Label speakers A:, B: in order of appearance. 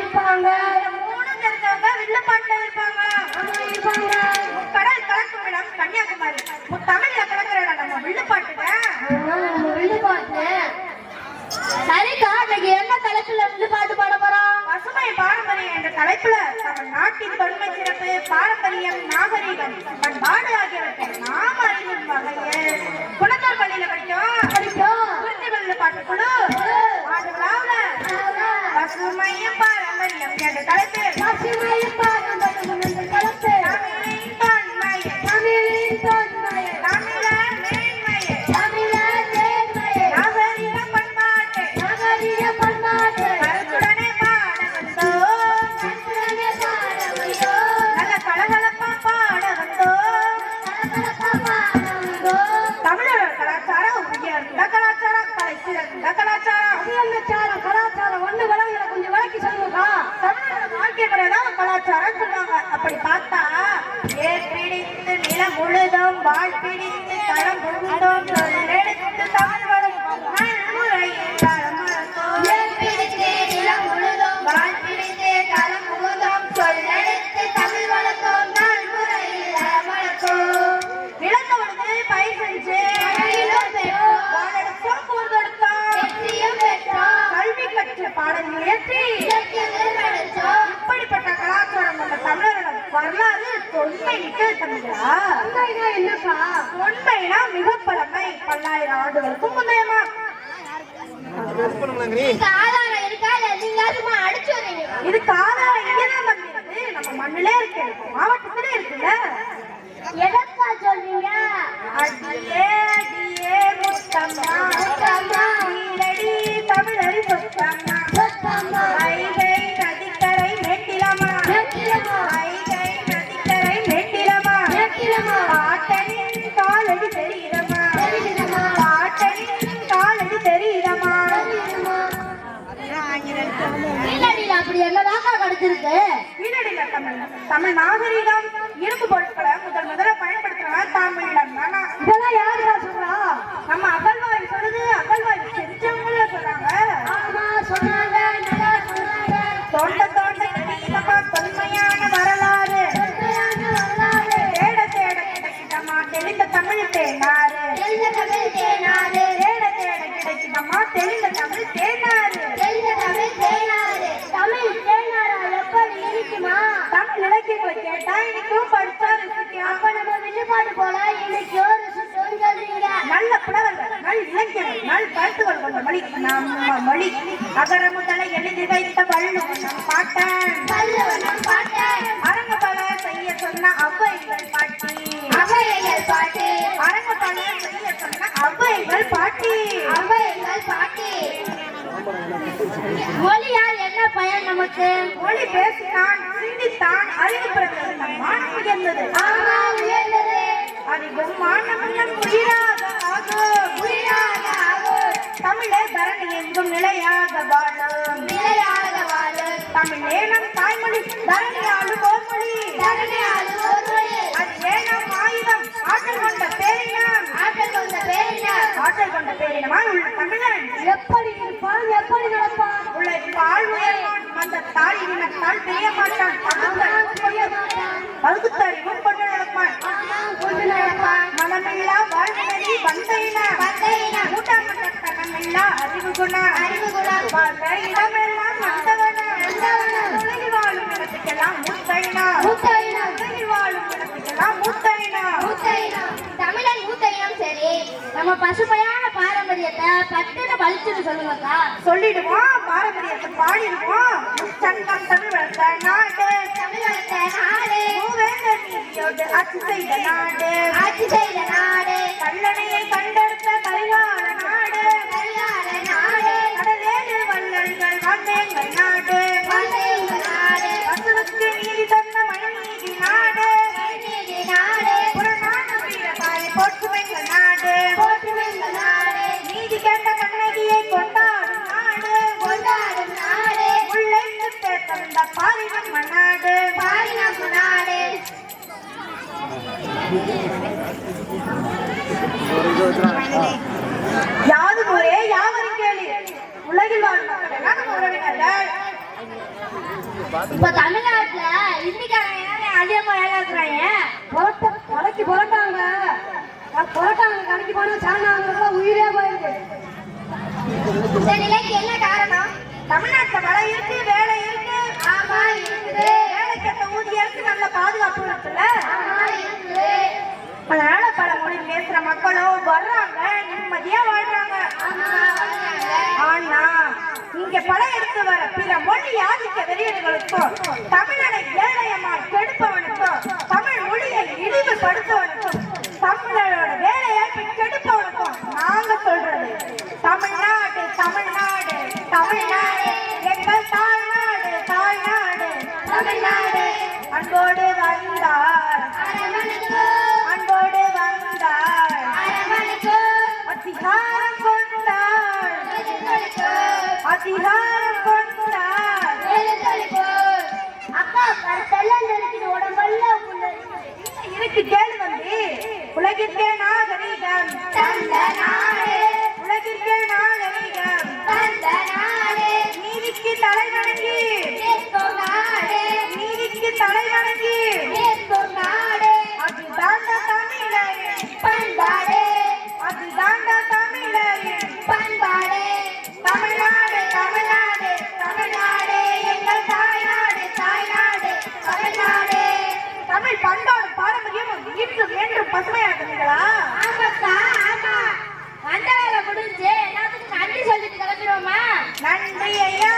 A: இருப்பாங்க.
B: மூணு தெரிஞ்சவங்க வில்லுப்பாட்டுல இருப்பாங்க. கடல் கலக்கும் இடம் கன்னியாகுமரி. தமிழ்ல கலக்கிற இடம் நம்ம வில்லுப்பாட்டுங்க.
A: வில்லுப்பாட்டு. சரிக்கா, இன்னைக்கு என்ன தலைப்புல வில்லுப்பாட்டு பாட போறோம்?
B: பசுமை பாரம்பரியம் என்ற தலைப்புல தமிழ்நாட்டின் தொன்மை சிறப்பு, பாரம்பரியம், நாகரீகம், பண்பாடு ஆகியவற்றை நாம் அறியும் வகையில் குணத்தூர் பள்ளியில படிக்கும் குறிஞ்சி வில்லுப்பாட்டு குழு ஆண்டு விழாவுல பசுமையும் பாரம்பரியம் என்ற தலைப்பு
A: பசுமையும் பாரம்பரியம் என்ற தலைப்பு
B: தமிழின் தொன்மை
A: தமிழின் தொன்மை
B: தமிழர் மேன்மை
A: தமிழர் மேன்மை
B: நாகரீக பண்பாட்டு
A: நாகரீக பண்பாட்டு
B: கருத்துடனே பாட வந்தோம்
A: கருத்துடனே பாட வந்தோம்
B: நல்ல கலகலப்பா பாட வந்தோம் தமிழரோட கலாச்சாரம் உயர்ந்த கலாச்சாரம், கலை சிறந்த கலாச்சாரம்.
A: கலாச்சாரம் ஒண்ணு விளங்குற கொஞ்சம் விளக்கி சொல்லுங்கக்கா.
B: தமிழரோட வாழ்க்கை முறைதான் கலாச்சாரம் சொல்லுவாங்க. அப்படி பார்த்தா ஏர் பிடித்து நிலம் முழுதும் வாழ் பிடித்து தளம் முழுதும் சொல்லெடுத்து தமிழ் வளர்க்கும் நல்முறையில் தளம் வளர்க்கும்.
A: ஏர் பிடித்து நிலம் முழுதும் வாழ் பிடித்து தளம் முழுதும் சொல்லெடுத்து தமிழ் வளர்க்கும் நல்முறையில் தளம் வளர்க்கும்.
B: நிலத்தை உழுது பயிர் செஞ்சு வாழெடுத்தோம் கூர்ந்தெடுத்தோம்
A: வெற்றியும் பெற்றோம்
B: கல்வி கற்ற பாடல்கள் ஏற்றி
A: இலக்கியங்கள் படித்தோம்.
B: இப்படிப்பட்ட கலாச்சாரம் கொண்ட தமிழரோட வரலாறு தொன்மை மிக்க தமிழா.
A: உண்மைனா என்னக்கா?
B: தொன்மைனா மிக பழமை, பல்லாயிரம் ஆண்டுகளுக்கும் முந்தையமா.
A: இதுக்கு ஆதாரம் இருக்கா? இல்ல நீங்க சும்மா அடிச்சு வரீங்க?
B: இதுக்கு ஆதாரம் இங்கதான் தம்பி இருக்கு, நம்ம மண்ணிலே இருக்கு, மாவட்டத்திலே இருக்குல்ல.
A: எதற்கா சொல்றீங்க?
B: அடியே அடியே முத்தம்மா
A: முத்தம்மா
B: நீலடி தமிழரி சொத்தம்மா
A: சொத்தம்மா
B: வைகை நதிக்கரை மேட்டிலமா
A: மேட்டிலமா
B: வைகை நதிக்கரை மேட்டிலமா
A: மேட்டிலமா
B: பாட்டனின் காலடி தெரியுதம்மா
A: தெரியுதம்மா
B: பாட்டனின் காலடி தெரியுதம்மா.
A: கீழடியில அப்படி என்னதாக்கா கிடைச்சிருக்கு?
B: கீழடியில தமிழ் நாகரீகம் இரும்பு பொருட்களை முதல்ல பயன்படுத்துறவன் தமிழன் தானா.
A: இதெல்லாம் யாருக்கா சொல்றா?
B: நம்ம அகழ்வாய்வு சொல்லுது, அகழ்வாய்வு செஞ்சவங்கள சொல்றாங்க.
A: ஆமா சொன்னாங்க, நல்லா சொன்னாங்க.
B: தோண்ட தோண்ட கிடைக்குதம்மா தொன்மையான வரலாறு,
A: உண்மையான வரலாறு.
B: தேட தேட கிடைக்குதம்மா தெளிந்த தமிழ் தேனாறு,
A: தெரிந்த தமிழ் தேனாறு.
B: தேட தேட கிடைக்குதம்மா தெளிந்த தமிழ் தேனாறு.
A: தெரிந்த தமிழ் தேனாறு. தமிழ் தேனாரா எப்படி இருக்குமா?
B: தமிழ் இலக்கியங்களை கேட்டா இன்னைக்கும் படிச்சா ருசிக்கும்.
A: அப்ப நம்ம வில்லுப்பாட்டு போல இன்னைக்கு ருசிக்கும் சொல்றீங்க.
B: நல்ல புலவர்கள், நல் இலக்கியங்கள், நல் கருத்துக்கள் கொண்ட மொழி நம்ம மொழி. அகர முதல எழுதி வைத்த வள்ளுவன் நம் பாட்டன்,
A: வள்ளுவன் நம் பாட்டன்.
B: அரங்கபல செய்ய சொன்ன ஔவைகள் பாட்டி,
A: அவைகள் பாட்டு.
B: அரங்கபல செய்ய சொன்ன ஔவைகள் பாட்டி.
A: அவைகள் பாட்டு. மொழியால் என்ன பயன் நமக்கு?
B: மொழி பேசினான், சிந்தித்தான், அறிவு பிறந்தது, நம் மானம் உயர்ந்தது.
A: ஆமா உயர்ந்தது.
B: அறிவும் மானமும் உயிராக ஆகும்,
A: உயிராக ஆகும்.
B: தமிழே தரணி எங்கும் நிலையாக வாழும்,
A: நிலையாக வாழும்.
B: தமிழே நம் தாய்மொழி, தரணி ஆளுவோர் மொழி,
A: தரணி ஆளுவோர் மொழி.
B: அது ஏனம் ஆயுதம், ஆற்றல் கொண்ட பேரினம்,
A: ஆற்றல் கொண்ட பேரினர்.
B: ஆற்றல் கொண்ட பேரினமாய் உள்ள தமிழன்
A: எப்படி இருப்பான், எப்படி நடப்பான்?
B: உழைப்பால் உயர்வான், அந்த தாய் இனத்தால் பெரிய மாட்டான், பகுத்தறிவும் கொண்டு நடப்பான்,
A: கொண்டு நடப்பான்.
B: மனமில்லா வாழ்க்கை வந்தையின கூட்டாமட்ட தனமில்லா அறிவு குண வாழ்ந்த இடமெல்லாம் வந்தவன உலகில் வாழும் இடத்துக்கெல்லாம் மூத்தைனா உலகில் வாழும் இடத்துக்கெல்லாம் மூத்தைனா.
A: தமிழன் மூத்தையினம். சரி, நம்ம பசுமையான பாரம்பரியத்தை பட்டுன்னு பழிச்சுன்னு சொல்லுங்கக்கா.
B: சொல்லிடுவோம், பாரம்பரியத்தை பாடிடுவோம். சங்கம் தமிழ் வளர்த்த நாடு,
A: தமிழ் வளர்த்த நாடு,
B: மூவேந்தர் நீதியோடு ஆட்சி செய்த நாடு,
A: ஆட்சி செய்த நாடு,
B: கல்லணையை கண்டெடுத்த கரிகால நாடு,
A: கரிகால நாடு,
B: கடலேறு வள்ளல்கள் வாழ்ந்தேங்கள் நாடு,
A: வாழ்ந்தேங்கள் நாடு,
B: பசுவுக்கு நீதி தந்த மணிநீதி நாடு,
A: நீதி நாடு,
B: புறநான வீரபாரி போற்றுமெங்கள் நாடு,
A: போற்றுமெங்கள் நாடு,
B: நீதி கேட்ட கண்ணகியை கொண்டாடும் நாடு,
A: கொண்டாடும் நாடு,
B: முல்லை முத்தே தந்த பாரி நம்ம நாடு,
A: பாரி நம்ம நாடு.
B: யாதும் ஒரே யாவரும் கேளு. உலகில் வாழும் மக்கள் எல்லாம் நம்ம உறவினர்கள்.
A: இப்ப தமிழ்நாட்டுல இந்திக்காரங்க ஏன் அதிகமா வேலை இருக்கிறாங்க?
C: கடைக்கு புரட்டாங்க கடைக்கு போனா சாணாங்க உயிரே போயிருக்கு.
A: இந்த நிலைக்கு என்ன காரணம்?
B: தமிழ்நாட்டுல மழை இருக்கு, வேலை இருக்கு,
A: ஆமா இருக்குது.
B: வேலைக்கேற்ற ஊதியம் இருக்கு, நல்ல பாதுகாப்பு இருக்குல்ல.
A: ஆமா இருக்குது.
B: அதனால பல மொழி பேசுற மக்களும் வர்றாங்க, நிம்மதியா வாழ்றாங்க.
A: ஆமா வந்தாங்க.
B: ஆனா இங்க படம் எடுத்து வர பிற மொழி ஆதிக்க வெறியர்களுக்கும் தமிழனை ஏழையமா கெடுப்பவனுக்கும் தமிழ் மொழியை இழிவுபடுத்துவனுக்கும் தமிழரோட வேலையாய்ப்பை கெடுப்பவனுக்கும் நாங்க சொல்றது தமிழ்நாடு தமிழ்நாடு தமிழ்நாடு எங்கள் தாய்நாடு தாய்நாடு
A: தமிழ்நாடு
B: அன்போடு வந்தார்
A: அரவணைக்கு
B: அன்போடு வந்தார்
A: அரவணைக்கு
B: அதிகாரம் கொண்டார்
A: எதிர்த்தொழிக்கு
B: அதிகாரம் கொண்டார்
A: எதிர்த்தொழிக்கு. அக்கா கருத்தெல்லாம் இருக்குது உடம்பெல்லாம் உள்ள
B: இருக்கு கேளு வந்து உலகிற்கே நாகரிகம்
A: தந்த நாடு
B: உலகிற்கே நாகரிகம்
A: தந்த நாடு
B: நீதிக்கு தலை வணங்கி
A: கேட்கும் நாடு
B: நீதிக்கு தலை வணங்கி
A: கேட்கும் நாடு
B: அதுதாண்ட தமிழரின்
A: பண்பாடு
B: அதுதாண்ட தமிழரின்
A: பண்பாடு.
B: தமிழ்நாடு தமிழ்நாடு
A: தமிழ்நாடு எங்கள் தாய்நாடு தாய்நாடு தமிழ்நாடு.
B: தமிழ் பண்பாடு பாரம்பரியம் இன்றும் என்றும் பசுமையாக்குங்களா?
A: ஆமாக்கா ஆமா. வந்த வேலை முடிஞ்சு எல்லாத்துக்கும் நன்றி சொல்லிட்டு கிளம்பிடுவோமா?
B: நன்றி ஐயா.